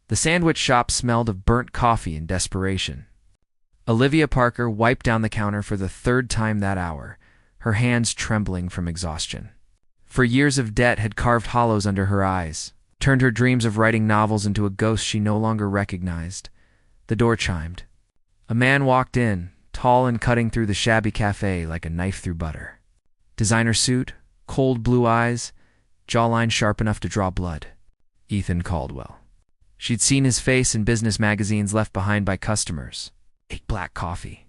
The sandwich shop smelled of burnt coffee and desperation. Olivia Parker wiped down the counter for the third time that hour, her hands trembling from exhaustion. For years of debt had carved hollows under her eyes, turned her dreams of writing novels into a ghost she no longer recognized. The door chimed. A man walked in, tall and cutting through the shabby cafe like a knife through butter. Designer suit, cold blue eyes, jawline sharp enough to draw blood. Ethan Caldwell. She'd seen his face in business magazines left behind by customers. "Ate black coffee."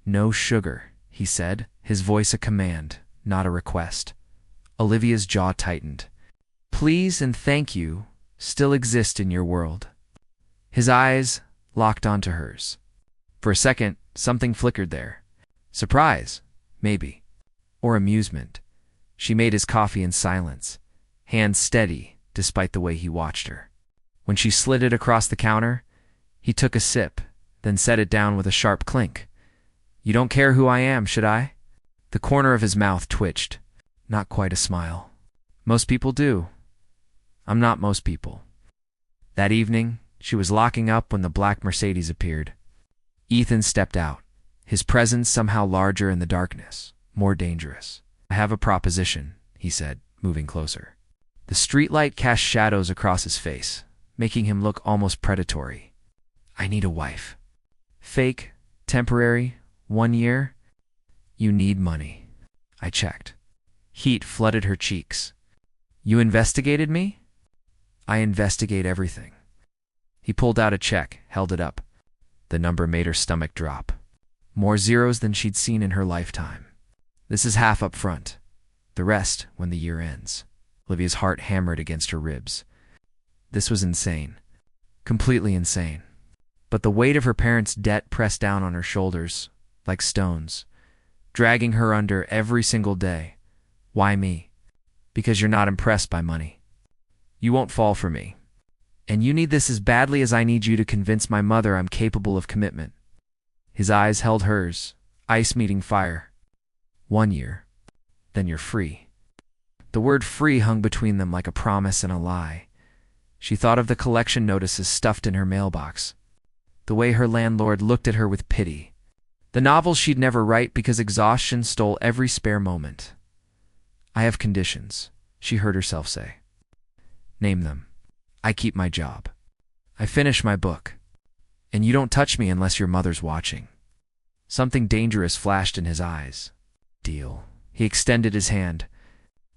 "No sugar," he said, his voice a command, not a request. Olivia's jaw tightened. "Please and thank you still exist in your world." His eyes locked onto hers. For a second, something flickered there. Surprise, maybe. Or amusement. She made his coffee in silence, hands steady despite the way he watched her. When she slid it across the counter, he took a sip, then set it down with a sharp clink. "You don't care who I am, should I?" The corner of his mouth twitched. Not quite a smile. "Most people do. I'm not most people." That evening, she was locking up when the black Mercedes appeared. Ethan stepped out, his presence somehow larger in the darkness, more dangerous. "I have a proposition," he said, moving closer. The streetlight cast shadows across his face, making him look almost predatory. "I need a wife. Fake, temporary, 1 year. You need money." I checked. Heat flooded her cheeks. "You investigated me?" "I investigate everything." He pulled out a check, held it up. The number made her stomach drop. More zeros than she'd seen in her lifetime. "This is half up front. The rest when the year ends." Olivia's heart hammered against her ribs. This was insane. Completely insane. But the weight of her parents' debt pressed down on her shoulders, like stones, dragging her under every single day. "Why me?" "Because you're not impressed by money. You won't fall for me. And you need this as badly as I need you to convince my mother I'm capable of commitment." His eyes held hers, ice meeting fire. 1 year. Then you're free. The word free hung between them like a promise and a lie. She thought of the collection notices stuffed in her mailbox. The way her landlord looked at her with pity. The novels she'd never write because exhaustion stole every spare moment. "I have conditions," she heard herself say. "Name them." "I keep my job. I finish my book. And you don't touch me unless your mother's watching." Something dangerous flashed in his eyes. "Deal." He extended his hand.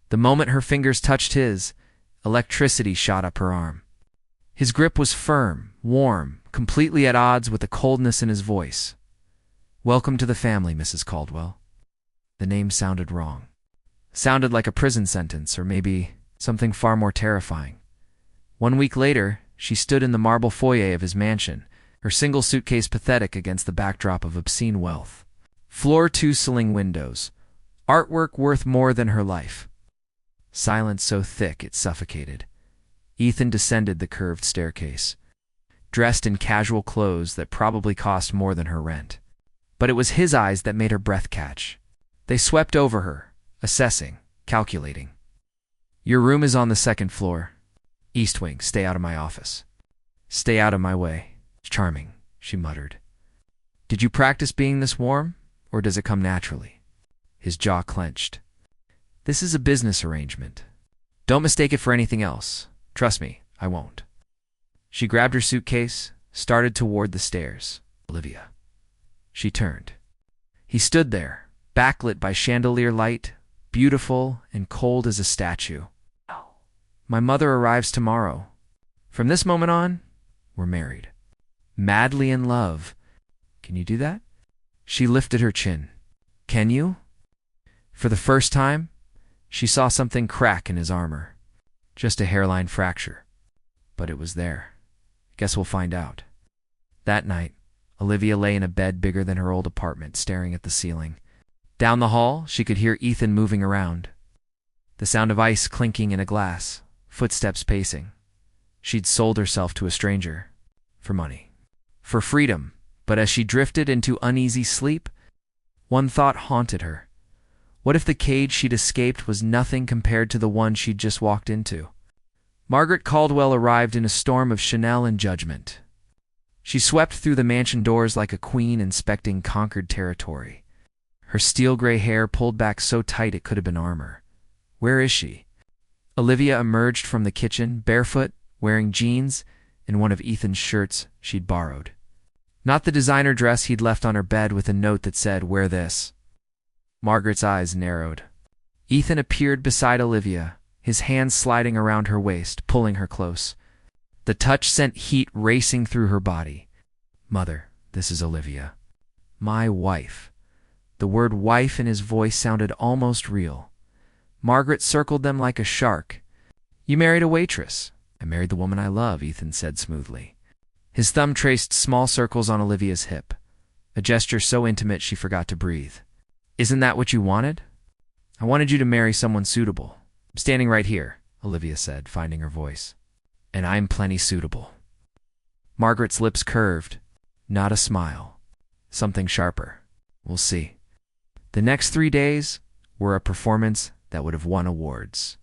The moment her fingers touched his, electricity shot up her arm. His grip was firm, warm, completely at odds with the coldness in his voice. "Welcome to the family, Mrs. Caldwell." The name sounded wrong. Sounded like a prison sentence, or maybe something far more terrifying. 1 week later, she stood in the marble foyer of his mansion, her single suitcase pathetic against the backdrop of obscene wealth. Floor 2 ceiling windows, artwork worth more than her life. Silence so thick it suffocated. Ethan descended the curved staircase, dressed in casual clothes that probably cost more than her rent. But it was his eyes that made her breath catch. They swept over her, assessing, calculating. "Your room is on the 2nd floor. East wing, stay out of my office." "Stay out of my way." "Charming," she muttered. "Did you practice being this warm, or does it come naturally?" His jaw clenched. "This is a business arrangement. Don't mistake it for anything else. Trust me, I won't." She grabbed her suitcase, started toward the stairs. "Olivia." She turned. He stood there, backlit by chandelier light, beautiful and cold as a statue. "My mother arrives tomorrow. From this moment on, we're married. Madly in love. Can you do that?" She lifted her chin. "Can you?" For the first time, she saw something crack in his armor. Just a hairline fracture. But it was there. Guess we'll find out. That night, Olivia lay in a bed bigger than her old apartment, staring at the ceiling. Down the hall, she could hear Ethan moving around. The sound of ice clinking in a glass, footsteps pacing. She'd sold herself to a stranger. For money. For freedom. But as she drifted into uneasy sleep, one thought haunted her. What if the cage she'd escaped was nothing compared to the one she'd just walked into? Margaret Caldwell arrived in a storm of Chanel and judgment. She swept through the mansion doors like a queen inspecting conquered territory. Her steel-gray hair pulled back so tight it could have been armor. "Where is she?" Olivia emerged from the kitchen, barefoot, wearing jeans and one of Ethan's shirts she'd borrowed. Not the designer dress he'd left on her bed with a note that said, "Wear this." Margaret's eyes narrowed. Ethan appeared beside Olivia, his hands sliding around her waist, pulling her close. The touch sent heat racing through her body. "Mother, this is Olivia. My wife." The word wife in his voice sounded almost real. Margaret circled them like a shark. "You married a waitress." "I married the woman I love," Ethan said smoothly. His thumb traced small circles on Olivia's hip, a gesture so intimate she forgot to breathe. "Isn't that what you wanted?" "I wanted you to marry someone suitable." "I'm standing right here," Olivia said, finding her voice. "And I'm plenty suitable." Margaret's lips curved. Not a smile. Something sharper. "We'll see." The next 3 days were a performance that would have won awards.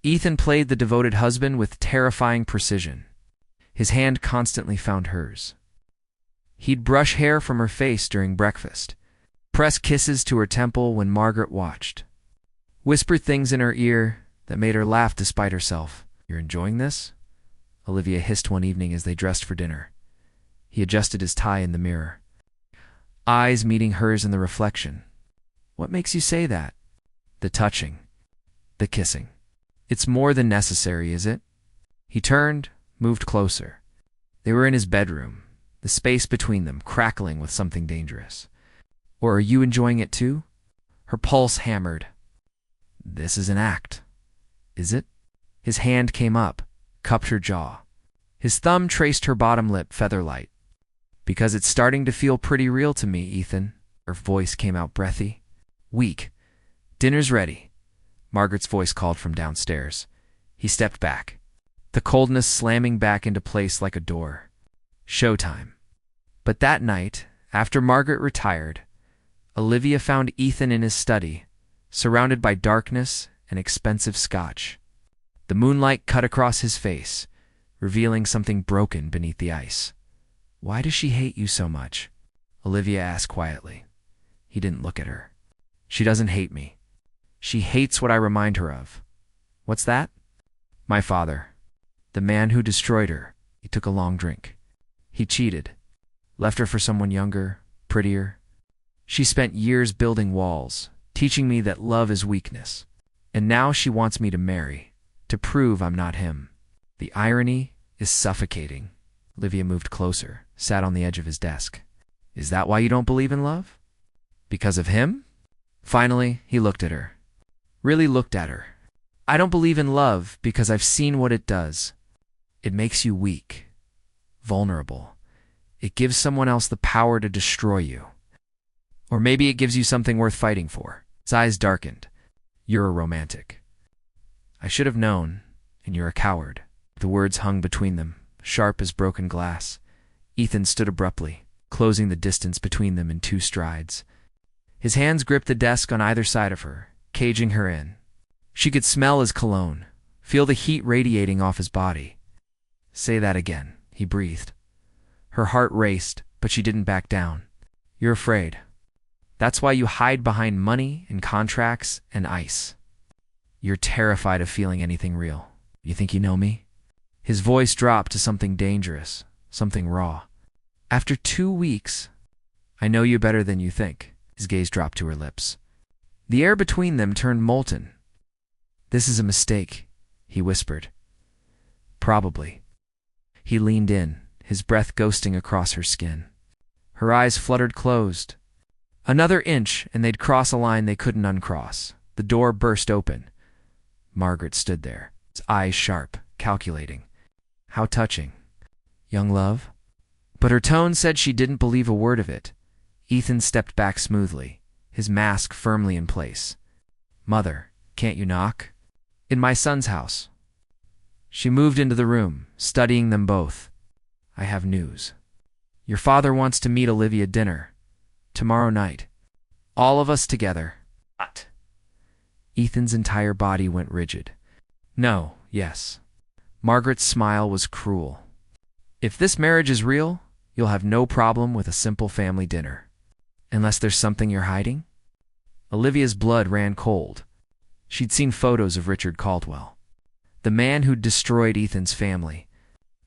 Ethan played the devoted husband with terrifying precision. His hand constantly found hers. He'd brush hair from her face during breakfast, press kisses to her temple when Margaret watched, whisper things in her ear that made her laugh despite herself. "You're enjoying this?" Olivia hissed one evening as they dressed for dinner. He adjusted his tie in the mirror, eyes meeting hers in the reflection. "What makes you say that?" "The touching. The kissing. It's more than necessary, is it?" He turned, moved closer. They were in his bedroom, the space between them crackling with something dangerous. "Or are you enjoying it too?" Her pulse hammered. "This is an act. Is it?" His hand came up, cupped her jaw. His thumb traced her bottom lip feather-light. "Because it's starting to feel pretty real to me, Ethan." Her voice came out breathy. "Weak. Dinner's ready." Margaret's voice called from downstairs. He stepped back, the coldness slamming back into place like a door. Showtime. But that night, after Margaret retired, Olivia found Ethan in his study, surrounded by darkness and expensive scotch. The moonlight cut across his face, revealing something broken beneath the ice. "Why does she hate you so much?" Olivia asked quietly. He didn't look at her. "She doesn't hate me. She hates what I remind her of." "What's that?" "My father. The man who destroyed her." He took a long drink. "He cheated. Left her for someone younger, prettier. She spent years building walls, teaching me that love is weakness. And now she wants me to marry, to prove I'm not him." The irony is suffocating. Olivia moved closer, sat on the edge of his desk. "Is that why you don't believe in love? Because of him?" Finally, he looked at her. Really looked at her. "I don't believe in love because I've seen what it does. It makes you weak, vulnerable. It gives someone else the power to destroy you. Or maybe it gives you something worth fighting for." His eyes darkened. "You're a romantic." "I should have known, and you're a coward." The words hung between them, sharp as broken glass. Ethan stood abruptly, closing the distance between them in 2 strides. His hands gripped the desk on either side of her, caging her in. She could smell his cologne, feel the heat radiating off his body. "Say that again," he breathed. Her heart raced, but she didn't back down. "You're afraid. That's why you hide behind money and contracts and ice. You're terrified of feeling anything real. You think you know me?" His voice dropped to something dangerous, something raw. "After 2 weeks, I know you better than you think." His gaze dropped to her lips. The air between them turned molten. "This is a mistake," he whispered. "Probably." He leaned in, his breath ghosting across her skin. Her eyes fluttered closed. Another inch, and they'd cross a line they couldn't uncross. The door burst open. Margaret stood there, his eyes sharp, calculating. "How touching. Young love?" But her tone said she didn't believe a word of it. Ethan stepped back smoothly, his mask firmly in place. "Mother, can't you knock?" "In my son's house." She moved into the room, studying them both. "I have news. Your father wants to meet Olivia dinner. Tomorrow night. All of us together." Ethan's entire body went rigid. "No, yes. Margaret's smile was cruel. If this marriage is real, you'll have no problem with a simple family dinner. Unless there's something you're hiding? Olivia's blood ran cold. She'd seen photos of Richard Caldwell, the man who'd destroyed Ethan's family.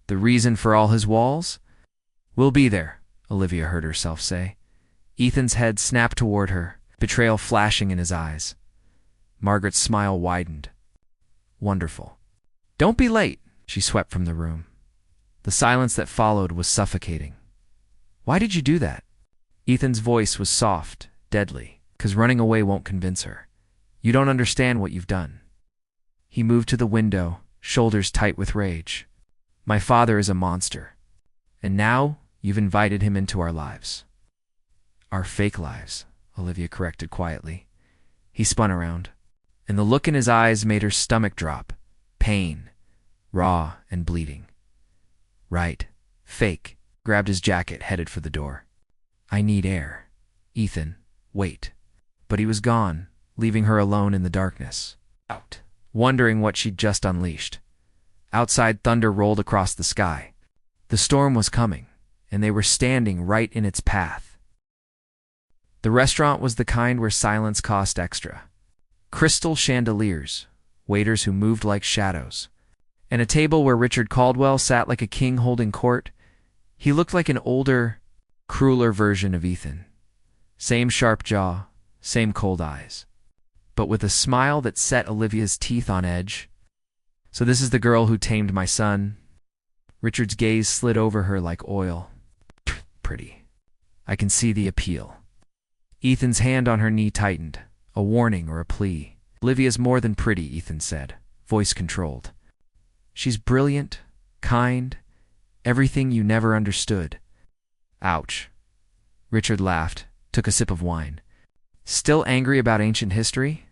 The reason for all his walls? We'll be there, Olivia heard herself say. Ethan's head snapped toward her, betrayal flashing in his eyes. Margaret's smile widened. Wonderful. Don't be late, she swept from the room. The silence that followed was suffocating. Why did you do that? Ethan's voice was soft, deadly, 'cause running away won't convince her. You don't understand what you've done. He moved to the window, shoulders tight with rage. My father is a monster. And now you've invited him into our lives. Our fake lives, Olivia corrected quietly. He spun around, and the look in his eyes made her stomach drop. Pain, raw and bleeding. Right, fake, grabbed his jacket, headed for the door. I need air. Ethan, wait. But he was gone, leaving her alone in the darkness. Out, wondering what she'd just unleashed. Outside, thunder rolled across the sky. The storm was coming, and they were standing right in its path. The restaurant was the kind where silence cost extra. Crystal chandeliers, waiters who moved like shadows, and a table where Richard Caldwell sat like a king holding court. He looked like an older, crueler version of Ethan. Same sharp jaw, same cold eyes, but with a smile that set Olivia's teeth on edge. So this is the girl who tamed my son? Richard's gaze slid over her like oil. Pretty. I can see the appeal. Ethan's hand on her knee tightened, a warning or a plea. Olivia's more than pretty, Ethan said, voice controlled. She's brilliant, kind, everything you never understood. Ouch. Richard laughed, took a sip of wine. Still angry about ancient history?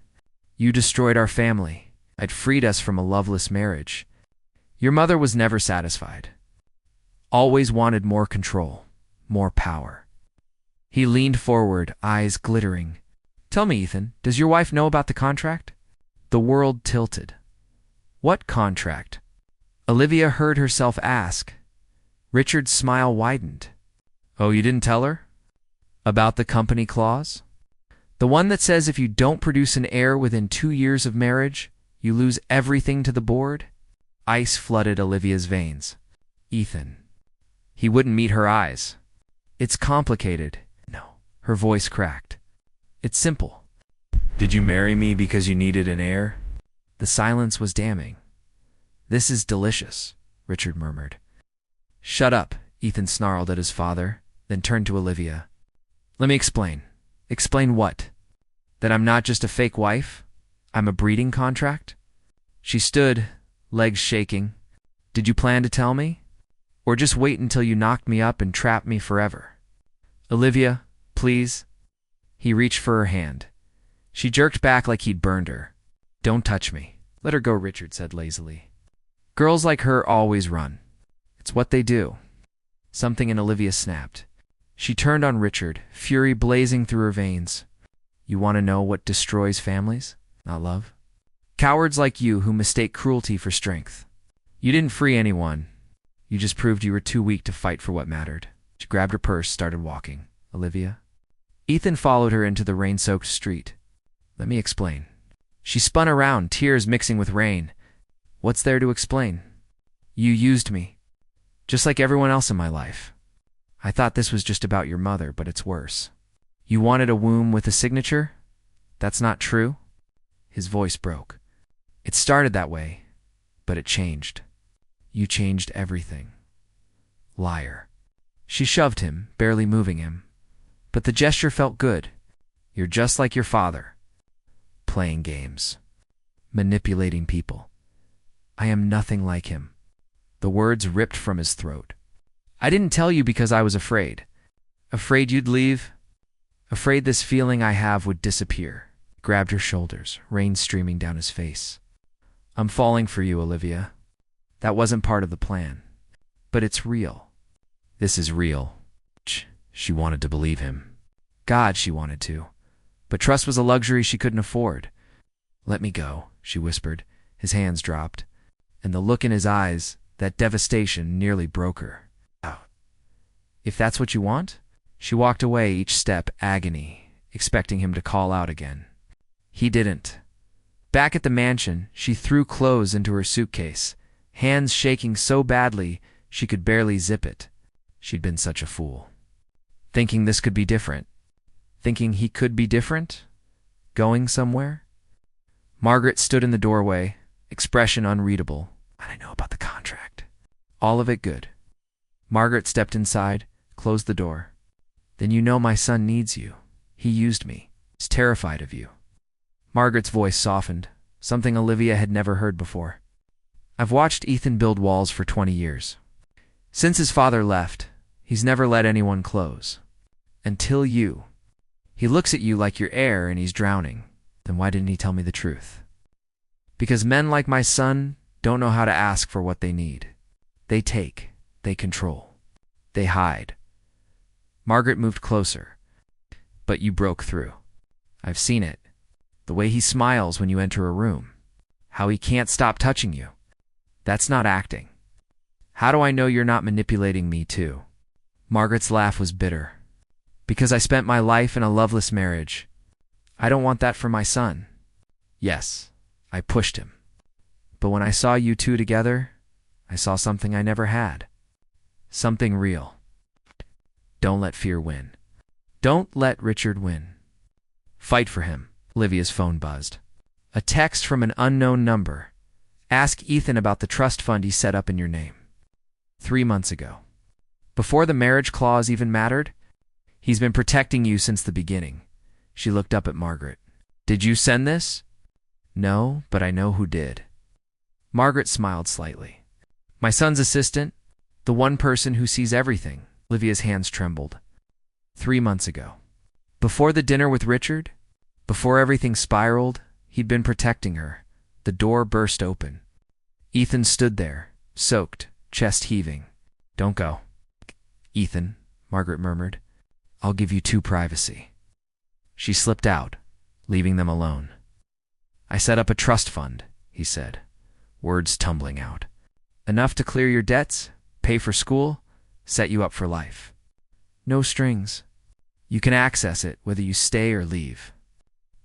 You destroyed our family. I'd freed us from a loveless marriage. Your mother was never satisfied. Always wanted more control, more power. He leaned forward, eyes glittering. Tell me, Ethan, does your wife know about the contract? The world tilted. What contract? Olivia heard herself ask. Richard's smile widened. Oh, you didn't tell her? About the company clause? The one that says if you don't produce an heir within 2 years of marriage, you lose everything to the board? Ice flooded Olivia's veins. Ethan. He wouldn't meet her eyes. It's complicated. No. Her voice cracked. It's simple. Did you marry me because you needed an heir? The silence was damning. This is delicious, Richard murmured. Shut up, Ethan snarled at his father, then turned to Olivia. Let me explain. Explain what? That I'm not just a fake wife? I'm a breeding contract? She stood, legs shaking. Did you plan to tell me? Or just wait until you knocked me up and trapped me forever? Olivia, please. He reached for her hand. She jerked back like he'd burned her. Don't touch me. Let her go, Richard said lazily. Girls like her always run. It's what they do. Something in Olivia snapped. She turned on Richard, fury blazing through her veins. You want to know what destroys families? Not love? Cowards like you who mistake cruelty for strength. You didn't free anyone. You just proved you were too weak to fight for what mattered. She grabbed her purse, started walking. Olivia? Ethan followed her into the rain-soaked street. Let me explain. She spun around, tears mixing with rain. What's there to explain? You used me. Just like everyone else in my life. I thought this was just about your mother, but it's worse. You wanted a womb with a signature? That's not true? His voice broke. It started that way, but it changed. You changed everything. Liar. She shoved him, barely moving him. But the gesture felt good. You're just like your father. Playing games. Manipulating people. I am nothing like him. The words ripped from his throat. I didn't tell you because I was afraid. Afraid you'd leave? Afraid this feeling I have would disappear. He grabbed her shoulders, rain streaming down his face. I'm falling for you, Olivia. That wasn't part of the plan. But it's real. This is real. She wanted to believe him. God, she wanted to. But trust was a luxury she couldn't afford. Let me go, she whispered. His hands dropped. and the look in his eyes, that devastation, nearly broke her. Out. If that's what you want? She walked away, each step agony, expecting him to call out again. He didn't. Back at the mansion, she threw clothes into her suitcase, hands shaking so badly she could barely zip it. She'd been such a fool. Thinking this could be different. Thinking he could be different? Going somewhere? Margaret stood in the doorway, expression unreadable. I know about the contract. All of it good. Margaret stepped inside, closed the door. Then you know my son needs you. He used me. He's terrified of you. Margaret's voice softened, something Olivia had never heard before. I've watched Ethan build walls for 20 years. Since his father left, he's never let anyone close. Until you. He looks at you like you're air and he's drowning. Then why didn't he tell me the truth? Because men like my son don't know how to ask for what they need. They take. They control. They hide. Margaret moved closer. But you broke through. I've seen it. The way he smiles when you enter a room. How he can't stop touching you. That's not acting. How do I know you're not manipulating me too? Margaret's laugh was bitter. Because I spent my life in a loveless marriage. I don't want that for my son. Yes, I pushed him. But when I saw you two together, I saw something I never had. Something real. Don't let fear win. Don't let Richard win. Fight for him. Olivia's phone buzzed. A text from an unknown number. Ask Ethan about the trust fund he set up in your name. 3 months ago. Before the marriage clause even mattered, he's been protecting you since the beginning. She looked up at Margaret. Did you send this? No, but I know who did. Margaret smiled slightly. My son's assistant, the one person who sees everything. Olivia's hands trembled. 3 months ago. Before the dinner with Richard, before everything spiraled, he'd been protecting her. The door burst open. Ethan stood there, soaked, chest heaving. Don't go. Ethan, Margaret murmured. I'll give you 2 privacy. She slipped out, leaving them alone. I set up a trust fund, he said, words tumbling out. Enough to clear your debts, pay for school, set you up for life. No strings. You can access it whether you stay or leave.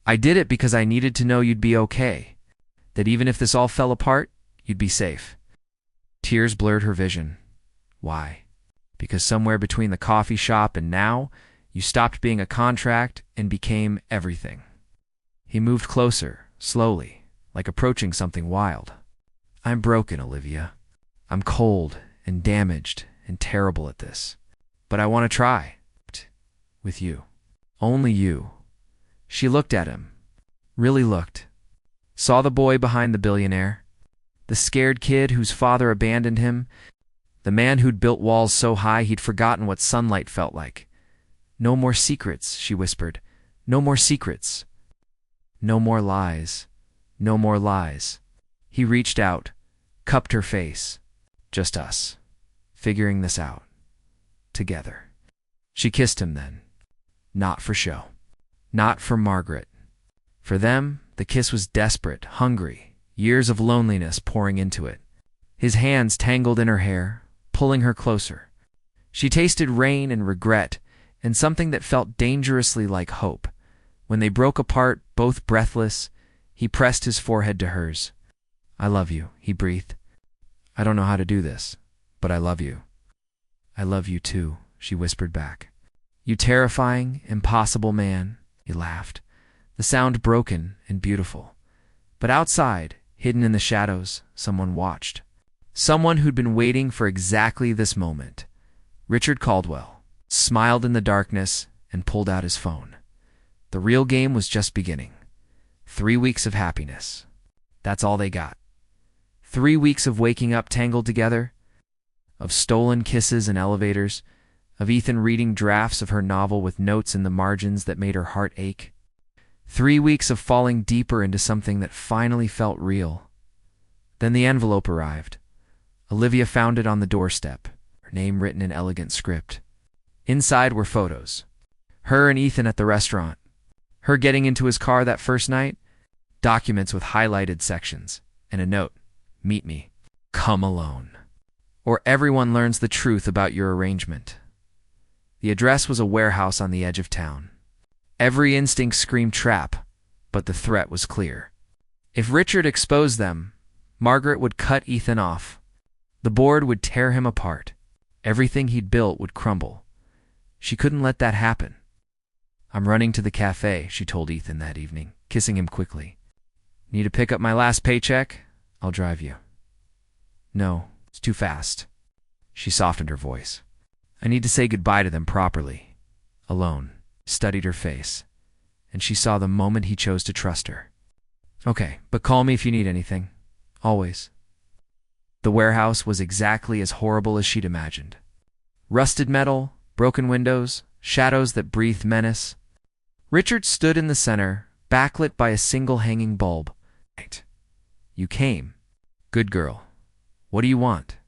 I did it because I needed to know you'd be okay, that even if this all fell apart, you'd be safe. Tears blurred her vision. Why? Because somewhere between the coffee shop and now, you stopped being a contract and became everything. He moved closer, slowly, like approaching something wild. I'm broken, Olivia. I'm cold and damaged and terrible at this. But I want to try. With you. Only you. She looked at him. Really looked. Saw the boy behind the billionaire. The scared kid whose father abandoned him. The man who'd built walls so high he'd forgotten what sunlight felt like. No more secrets, she whispered. No more secrets. No more lies. No more lies. He reached out, cupped her face. Just us. Figuring this out. Together. She kissed him then. Not for show. Not for Margaret. For them, the kiss was desperate, hungry, years of loneliness pouring into it. His hands tangled in her hair, pulling her closer. She tasted rain and regret, and something that felt dangerously like hope. When they broke apart, both breathless, he pressed his forehead to hers. I love you, he breathed. I don't know how to do this, but I love you. I love you too, she whispered back. You terrifying, impossible man, he laughed, the sound broken and beautiful. But outside, hidden in the shadows, someone watched. Someone who'd been waiting for exactly this moment. Richard Caldwell smiled in the darkness and pulled out his phone. The real game was just beginning. 3 weeks of happiness. That's all they got. 3 weeks of waking up tangled together, of stolen kisses in elevators, of Ethan reading drafts of her novel with notes in the margins that made her heart ache. 3 weeks of falling deeper into something that finally felt real. Then the envelope arrived. Olivia found it on the doorstep, her name written in elegant script. Inside were photos. Her and Ethan at the restaurant. Her getting into his car that first night. Documents with highlighted sections. And a note. Meet me. Come alone, or everyone learns the truth about your arrangement. The address was a warehouse on the edge of town. Every instinct screamed trap, but the threat was clear. If Richard exposed them, Margaret would cut Ethan off. The board would tear him apart. Everything he'd built would crumble. She couldn't let that happen. I'm running to the cafe, she told Ethan that evening, kissing him quickly. Need to pick up my last paycheck? I'll drive you. No, it's too fast. She softened her voice. I need to say goodbye to them properly. Alone, studied her face, and she saw the moment he chose to trust her. Okay, but call me if you need anything. Always. The warehouse was exactly as horrible as she'd imagined. Rusted metal, broken windows, shadows that breathed menace. Richard stood in the center, backlit by a single hanging bulb. Right. You came. Good girl. What do you want?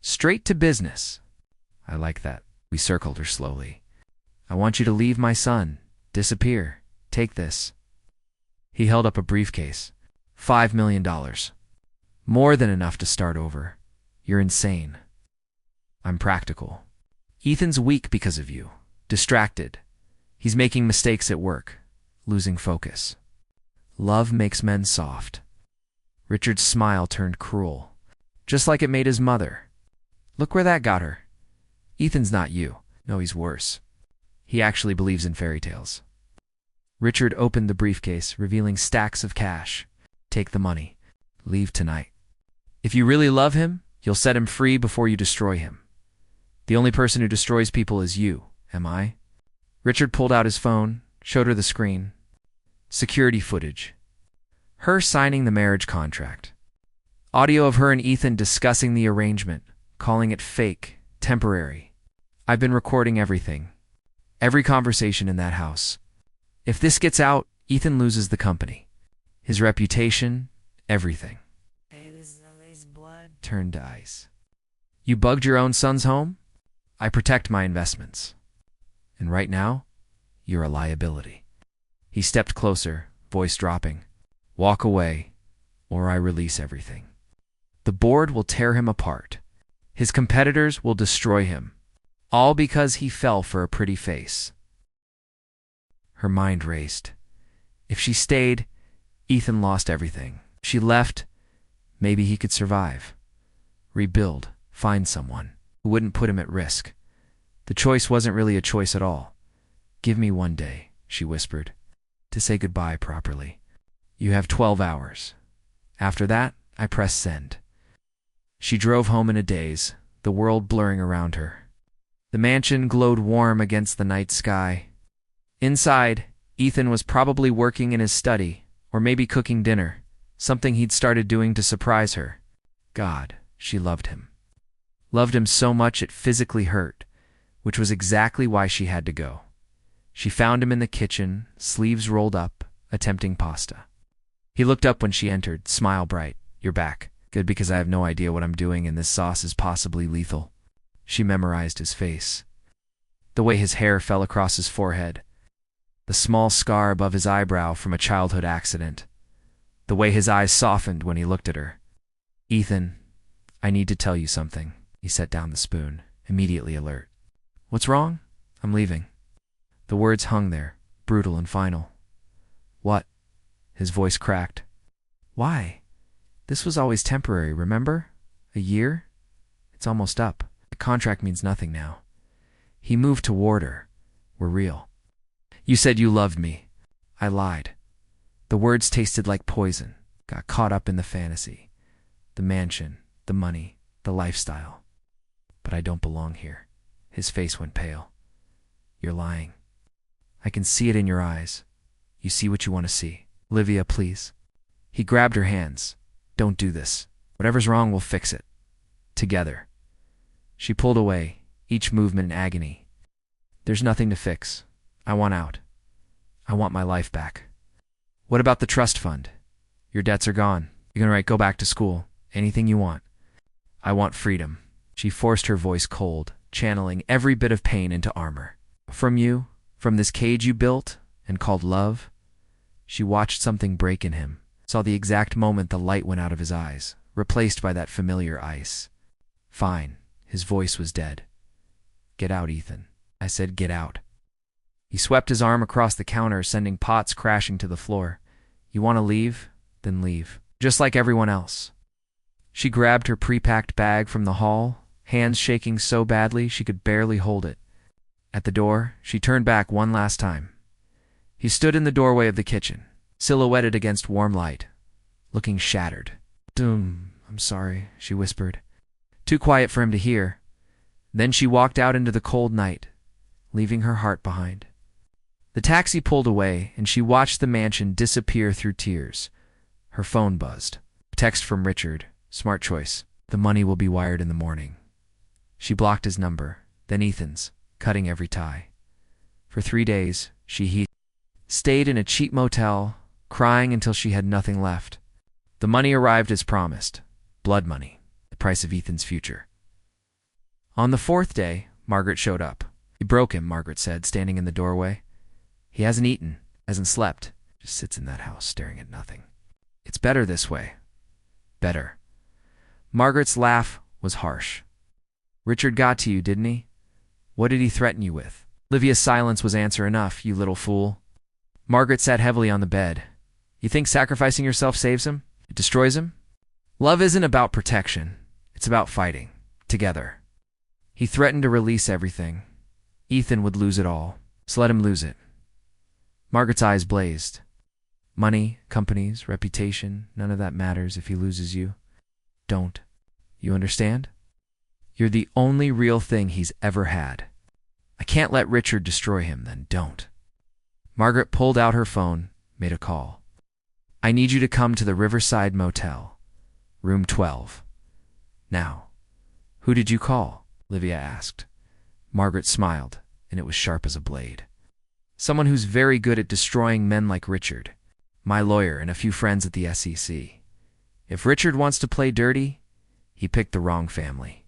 Straight to business. I like that. We circled her slowly. I want you to leave my son. Disappear. Take this. He held up a briefcase. $5 million. More than enough to start over. You're insane. I'm practical. Ethan's weak because of you. Distracted. He's making mistakes at work. Losing focus. Love makes men soft. Richard's smile turned cruel. Just like it made his mother. Look where that got her. Ethan's not you. No, he's worse. He actually believes in fairy tales. Richard opened the briefcase, revealing stacks of cash. Take the money. Leave tonight. If you really love him, you'll set him free before you destroy him. The only person who destroys people is you, am I? Richard pulled out his phone, showed her the screen. Security footage. Her signing the marriage contract. Audio of her and Ethan discussing the arrangement, calling it fake, temporary. I've been recording everything. Every conversation in that house. If this gets out, Ethan loses the company. His reputation, everything. Hey, this is somebody's blood. Turned to ice. You bugged your own son's home? I protect my investments. And right now, you're a liability. He stepped closer, voice dropping. Walk away, or I release everything. The board will tear him apart. His competitors will destroy him. All because he fell for a pretty face. Her mind raced. If she stayed, Ethan lost everything. She left, maybe he could survive. Rebuild, find someone who wouldn't put him at risk. The choice wasn't really a choice at all. Give me one day, she whispered, to say goodbye properly. You have 12 hours. After that, I press send. She drove home in a daze, the world blurring around her. The mansion glowed warm against the night sky. Inside, Ethan was probably working in his study, or maybe cooking dinner, something he'd started doing to surprise her. God, she loved him. Loved him so much it physically hurt, which was exactly why she had to go. She found him in the kitchen, sleeves rolled up, attempting pasta. He looked up when she entered, smile bright. You're back. Good, because I have no idea what I'm doing and this sauce is possibly lethal. She memorized his face. The way his hair fell across his forehead. The small scar above his eyebrow from a childhood accident. The way his eyes softened when he looked at her. Ethan, I need to tell you something. He set down the spoon, immediately alert. What's wrong? I'm leaving. The words hung there, brutal and final. What? His voice cracked. Why? This was always temporary, remember? A year? It's almost up. The contract means nothing now. He moved toward her. We're real. You said you loved me. I lied. The words tasted like poison. Got caught up in the fantasy. The mansion, the money, the lifestyle. But I don't belong here. His face went pale. You're lying. I can see it in your eyes. You see what you want to see. Olivia, please. He grabbed her hands. Don't do this. Whatever's wrong, we'll fix it. Together. She pulled away, each movement in agony. There's nothing to fix. I want out. I want my life back. What about the trust fund? Your debts are gone. You can go back to school. Anything you want. I want freedom. She forced her voice cold, channeling every bit of pain into armor. From you, from this cage you built and called love. She watched something break in him, saw the exact moment the light went out of his eyes, replaced by that familiar ice. Fine. His voice was dead. Get out, Ethan. I said, get out. He swept his arm across the counter, sending pots crashing to the floor. You want to leave? Then leave. Just like everyone else. She grabbed her pre-packed bag from the hall, hands shaking so badly she could barely hold it. At the door, she turned back one last time. He stood in the doorway of the kitchen, silhouetted against warm light, looking shattered. I'm sorry, she whispered. Too quiet for him to hear. Then she walked out into the cold night, leaving her heart behind. The taxi pulled away, and she watched the mansion disappear through tears. Her phone buzzed. Text from Richard. Smart choice. The money will be wired in the morning. She blocked his number, then Ethan's, cutting every tie. For 3 days, he stayed in a cheap motel, crying until she had nothing left. The money arrived as promised. Blood money. The price of Ethan's future. On the 4th day, Margaret showed up. You broke him, Margaret said, standing in the doorway. He hasn't eaten, hasn't slept, just sits in that house staring at nothing. It's better this way. Better. Margaret's laugh was harsh. Richard got to you, didn't he? What did he threaten you with? Olivia's silence was answer enough, you little fool. Margaret sat heavily on the bed. You think sacrificing yourself saves him? It destroys him? Love isn't about protection. It's about fighting. Together. He threatened to release everything. Ethan would lose it all, so let him lose it. Margaret's eyes blazed. Money, companies, reputation, none of that matters if he loses you. Don't. You understand? You're the only real thing he's ever had. I can't let Richard destroy him, then don't. Margaret pulled out her phone, made a call. I need you to come to the Riverside Motel, room 12. Now. Who did you call? Olivia asked. Margaret smiled, and it was sharp as a blade. Someone who's very good at destroying men like Richard. My lawyer and a few friends at the SEC. If Richard wants to play dirty, he picked the wrong family.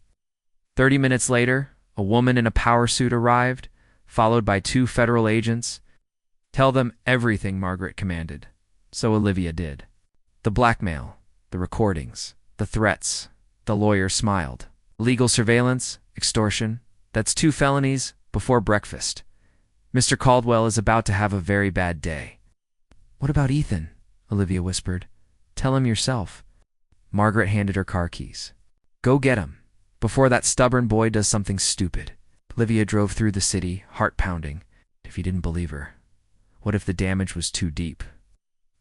30 minutes later, a woman in a power suit arrived, followed by 2 federal agents. Tell them everything, Margaret commanded. So Olivia did. The blackmail, the recordings, the threats. The lawyer smiled. Legal surveillance, extortion. That's 2 felonies before breakfast. Mr. Caldwell is about to have a very bad day. What about Ethan? Olivia whispered. Tell him yourself. Margaret handed her car keys. Go get him, before that stubborn boy does something stupid. Olivia drove through the city, heart pounding. If he didn't believe her, what if the damage was too deep?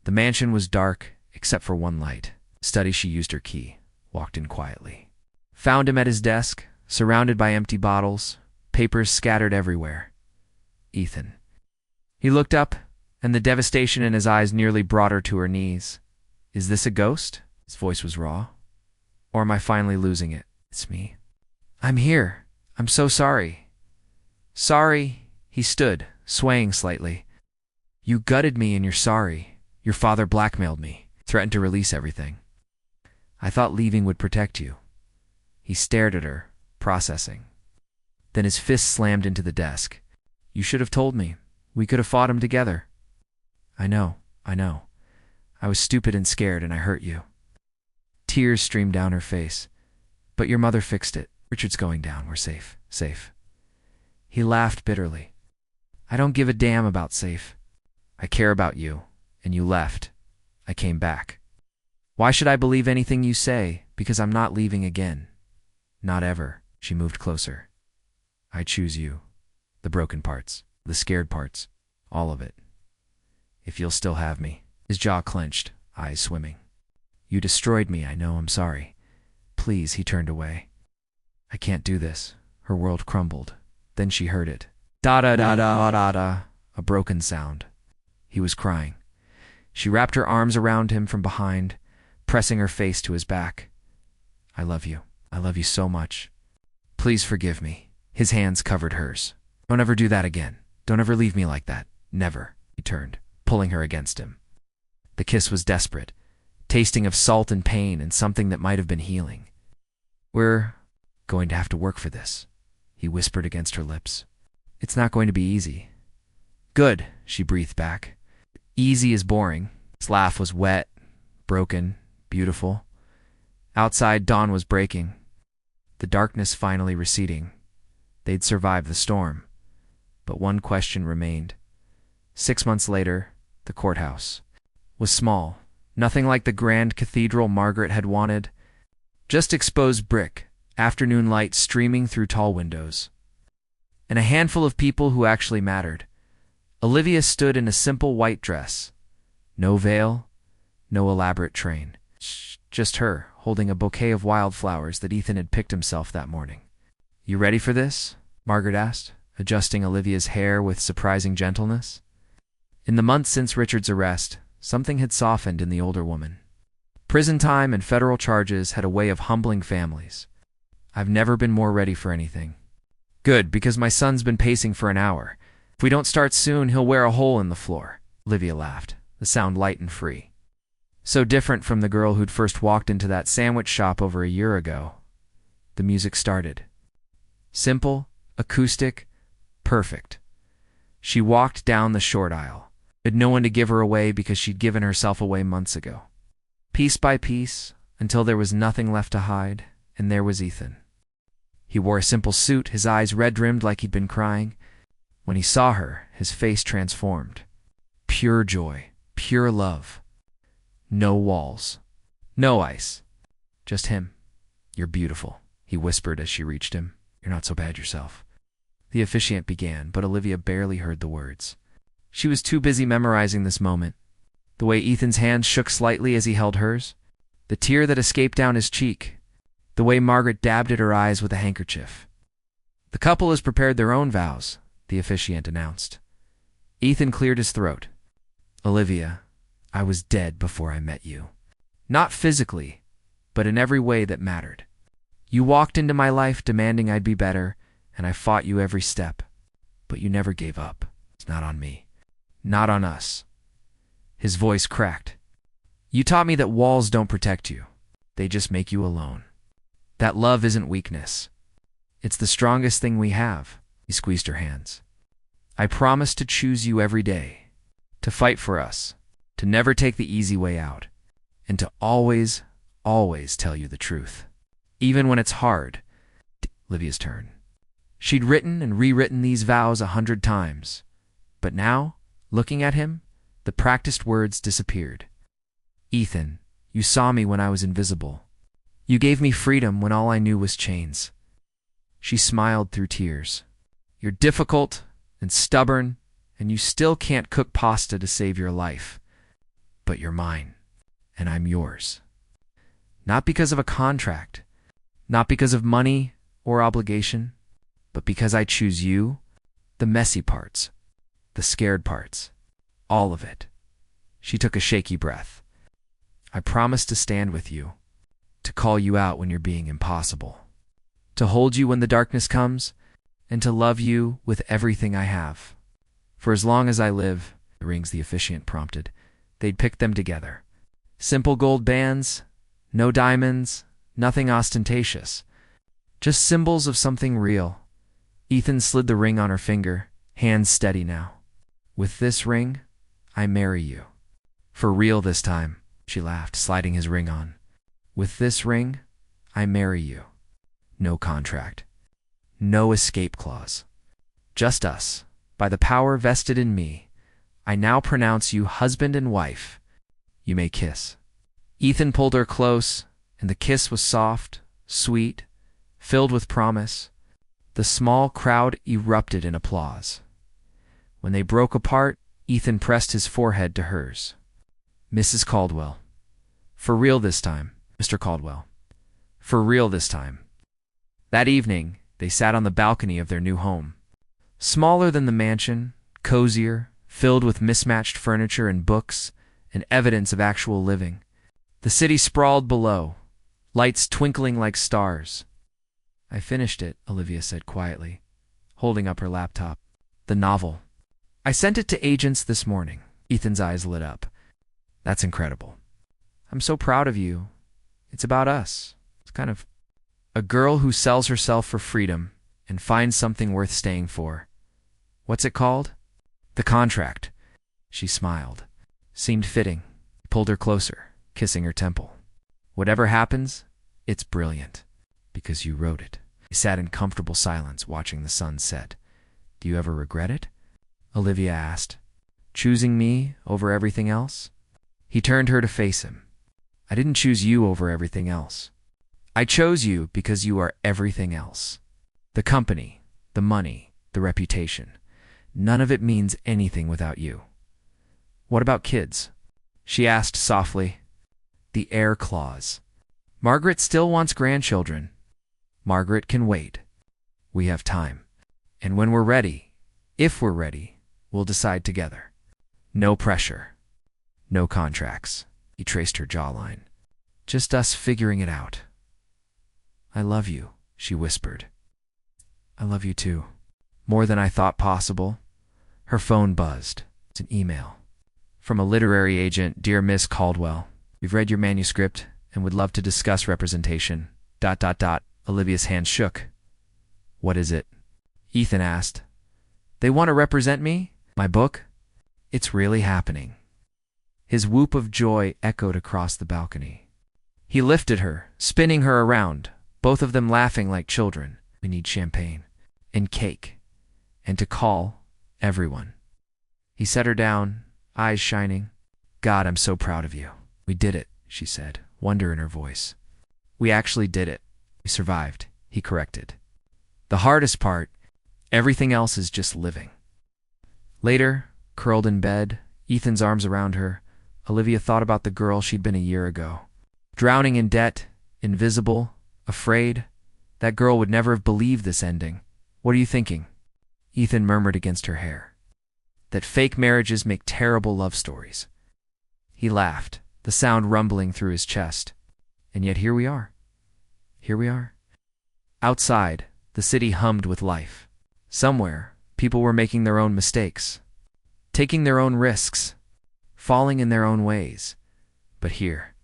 The mansion was dark, except for one light. Study she used her key, walked in quietly. Found him at his desk, surrounded by empty bottles, papers scattered everywhere. Ethan. He looked up, and the devastation in his eyes nearly brought her to her knees. Is this a ghost? His voice was raw. Or am I finally losing it? It's me. I'm here. I'm so sorry. Sorry. He stood, swaying slightly. You gutted me and you're sorry. Your father blackmailed me, threatened to release everything. I thought leaving would protect you. He stared at her, processing. Then his fist slammed into the desk. You should have told me. We could have fought him together. I know. I was stupid and scared and I hurt you. Tears streamed down her face. But your mother fixed it. Richard's going down. We're safe. Safe. He laughed bitterly. I don't give a damn about safe. I care about you. And you left. I came back. Why should I believe anything you say? Because I'm not leaving again. Not ever. She moved closer. I choose you. The broken parts. The scared parts. All of it. If you'll still have me. His jaw clenched, eyes swimming. You destroyed me, I know, I'm sorry. Please, he turned away. I can't do this. Her world crumbled. Then she heard it. Da-da-da-da-da-da. A broken sound. He was crying. She wrapped her arms around him from behind, pressing her face to his back. I love you. I love you so much. Please forgive me. His hands covered hers. Don't ever do that again. Don't ever leave me like that. Never. He turned, pulling her against him. The kiss was desperate, tasting of salt and pain and something that might have been healing. We're going to have to work for this, he whispered against her lips. It's not going to be easy. Good, she breathed back. Easy is boring. His laugh was wet, broken, beautiful. Outside, dawn was breaking, the darkness finally receding. They'd survived the storm. But one question remained. 6 months later, the courthouse was small, nothing like the grand cathedral Margaret had wanted. Just exposed brick, afternoon light streaming through tall windows. And a handful of people who actually mattered. Olivia stood in a simple white dress. No veil, no elaborate train. Just her, holding a bouquet of wildflowers that Ethan had picked himself that morning. "You ready for this?" Margaret asked, adjusting Olivia's hair with surprising gentleness. In the months since Richard's arrest, something had softened in the older woman. Prison time and federal charges had a way of humbling families. "I've never been more ready for anything." "Good, because my son's been pacing for an hour. If we don't start soon, he'll wear a hole in the floor." Olivia laughed, the sound light and free. So different from the girl who'd first walked into that sandwich shop over a year ago. The music started. Simple, acoustic, perfect. She walked down the short aisle. Had no one to give her away because she'd given herself away months ago. Piece by piece, until there was nothing left to hide, and there was Ethan. He wore a simple suit, his eyes red-rimmed like he'd been crying. When he saw her, his face transformed. Pure joy, pure love. No walls, no ice, just him. "You're beautiful," he whispered as she reached him. "You're not so bad yourself." The officiant began, but Olivia barely heard the words. She was too busy memorizing this moment. The way Ethan's hands shook slightly as he held hers, the tear that escaped down his cheek, the way Margaret dabbed at her eyes with a handkerchief. "The couple has prepared their own vows," the officiant announced. Ethan cleared his throat. "Olivia, I was dead before I met you. Not physically, but in every way that mattered. You walked into my life demanding I'd be better, and I fought you every step. But you never gave up. It's not on me. Not on us." His voice cracked. "You taught me that walls don't protect you. They just make you alone. That love isn't weakness. It's the strongest thing we have." He squeezed her hands. "I promise to choose you every day, to fight for us, to never take the easy way out, and to always, always tell you the truth. Even when it's hard." Olivia's turn. She'd written and rewritten these vows 100 times, but now, looking at him, the practiced words disappeared. "Ethan, you saw me when I was invisible. You gave me freedom when all I knew was chains." She smiled through tears. "You're difficult and stubborn, and you still can't cook pasta to save your life. But you're mine, and I'm yours. Not because of a contract, not because of money or obligation, but because I choose you, the messy parts, the scared parts, all of it." She took a shaky breath. "I promise to stand with you, to call you out when you're being impossible, to hold you when the darkness comes, and to love you with everything I have. For as long as I live," the rings the officiant prompted. They'd picked them together. Simple gold bands, no diamonds, nothing ostentatious. Just symbols of something real. Ethan slid the ring on her finger, hands steady now. "With this ring, I marry you. For real this time," she laughed, sliding his ring on. "With this ring, I marry you. No contract. No escape clause. Just us. By the power vested in me, I now pronounce you husband and wife. You may kiss." Ethan pulled her close, and the kiss was soft, sweet, filled with promise. The small crowd erupted in applause. When they broke apart, Ethan pressed his forehead to hers. "Mrs. Caldwell. For real this time, Mr. Caldwell. For real this time." That evening, they sat on the balcony of their new home. Smaller than the mansion, cozier, filled with mismatched furniture and books and evidence of actual living. The city sprawled below, lights twinkling like stars. "I finished it," Olivia said quietly, holding up her laptop. "The novel. I sent it to agents this morning." Ethan's eyes lit up. "That's incredible. I'm so proud of you. It's about us. It's kind of a girl who sells herself for freedom and finds something worth staying for. What's it called?" "The Contract." She smiled. Seemed fitting. He pulled her closer, kissing her temple. "Whatever happens, It's brilliant, because you wrote it. He sat in comfortable silence, watching the sun set. Do you ever regret it? Olivia asked. Choosing me over everything else? He turned her to face him. I didn't choose you over everything else. I chose you because you are everything else. The company, the money, the reputation. None of it means anything without you. What about kids? She asked softly. The heir clause. Margaret still wants grandchildren. Margaret can wait. We have time. And when we're ready, if we're ready, we'll decide together. No pressure. No contracts. He traced her jawline. Just us figuring it out. I love you, she whispered. I love you too. More than I thought possible. Her phone buzzed. It's an email. From a literary agent, Dear Miss Caldwell, we've read your manuscript and would love to discuss representation. ... Olivia's hand shook. What is it? Ethan asked. They want to represent me? My book? It's really happening. His whoop of joy echoed across the balcony. He lifted her, spinning her around, both of them laughing like children. We need champagne and cake, and to call everyone. He set her down, eyes shining. God, I'm so proud of you. We did it, she said, wonder in her voice. We actually did it. We survived, he corrected. The hardest part, everything else is just living. Later, curled in bed, Ethan's arms around her, Olivia thought about the girl she'd been a year ago. Drowning in debt, invisible, afraid. That girl would never have believed this ending. What are you thinking? Ethan murmured against her hair. That fake marriages make terrible love stories. He laughed, the sound rumbling through his chest. And yet here we are. Here we are. Outside, the city hummed with life. Somewhere, people were making their own mistakes, taking their own risks, falling in their own ways. But here,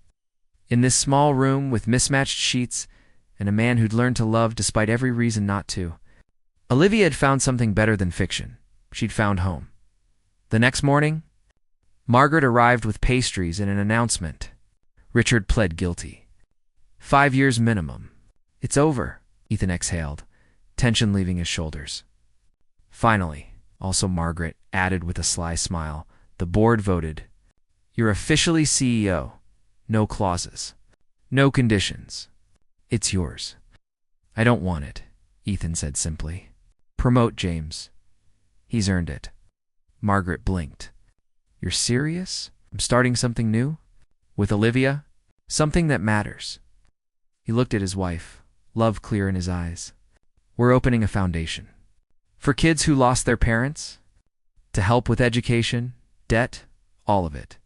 in this small room with mismatched sheets and a man who'd learned to love despite every reason not to, Olivia had found something better than fiction. She'd found home. The next morning, Margaret arrived with pastries and an announcement. Richard pled guilty. 5 years minimum. It's over, Ethan exhaled, tension leaving his shoulders. Finally, also Margaret added with a sly smile, the board voted. You're officially CEO. No clauses. No conditions. It's yours. I don't want it, Ethan said simply. Promote James. He's earned it. Margaret blinked. You're serious? I'm starting something new? With Olivia? Something that matters. He looked at his wife, love clear in his eyes. We're opening a foundation. For kids who lost their parents? To help with education, debt, all of it.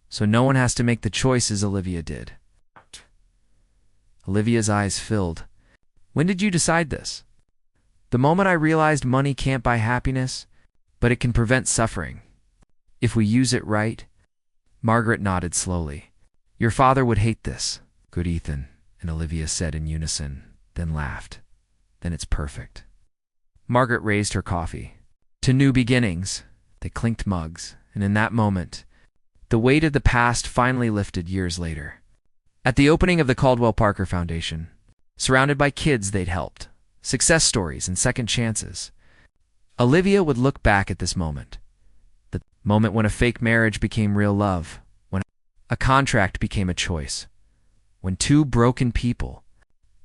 So no one has to make the choices Olivia did. Olivia's eyes filled. When did you decide this? The moment I realized money can't buy happiness, but it can prevent suffering. If we use it right. Margaret nodded slowly. Your father would hate this. Good, Ethan, and Olivia said in unison, then laughed. Then it's perfect. Margaret raised her coffee. To new beginnings. They clinked mugs, and in that moment, the weight of the past finally lifted years later. At the opening of the Caldwell Parker Foundation, surrounded by kids they'd helped, success stories and second chances, Olivia would look back at this moment. The moment when a fake marriage became real love, when a contract became a choice, when two broken people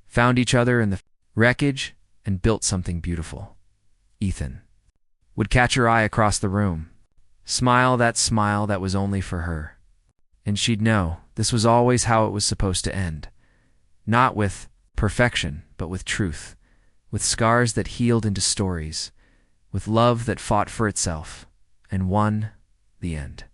found each other in the wreckage and built something beautiful. Ethan would catch her eye across the room, smile that was only for her. And she'd know this was always how it was supposed to end. Not with perfection, but with truth, with scars that healed into stories, with love that fought for itself and won the end.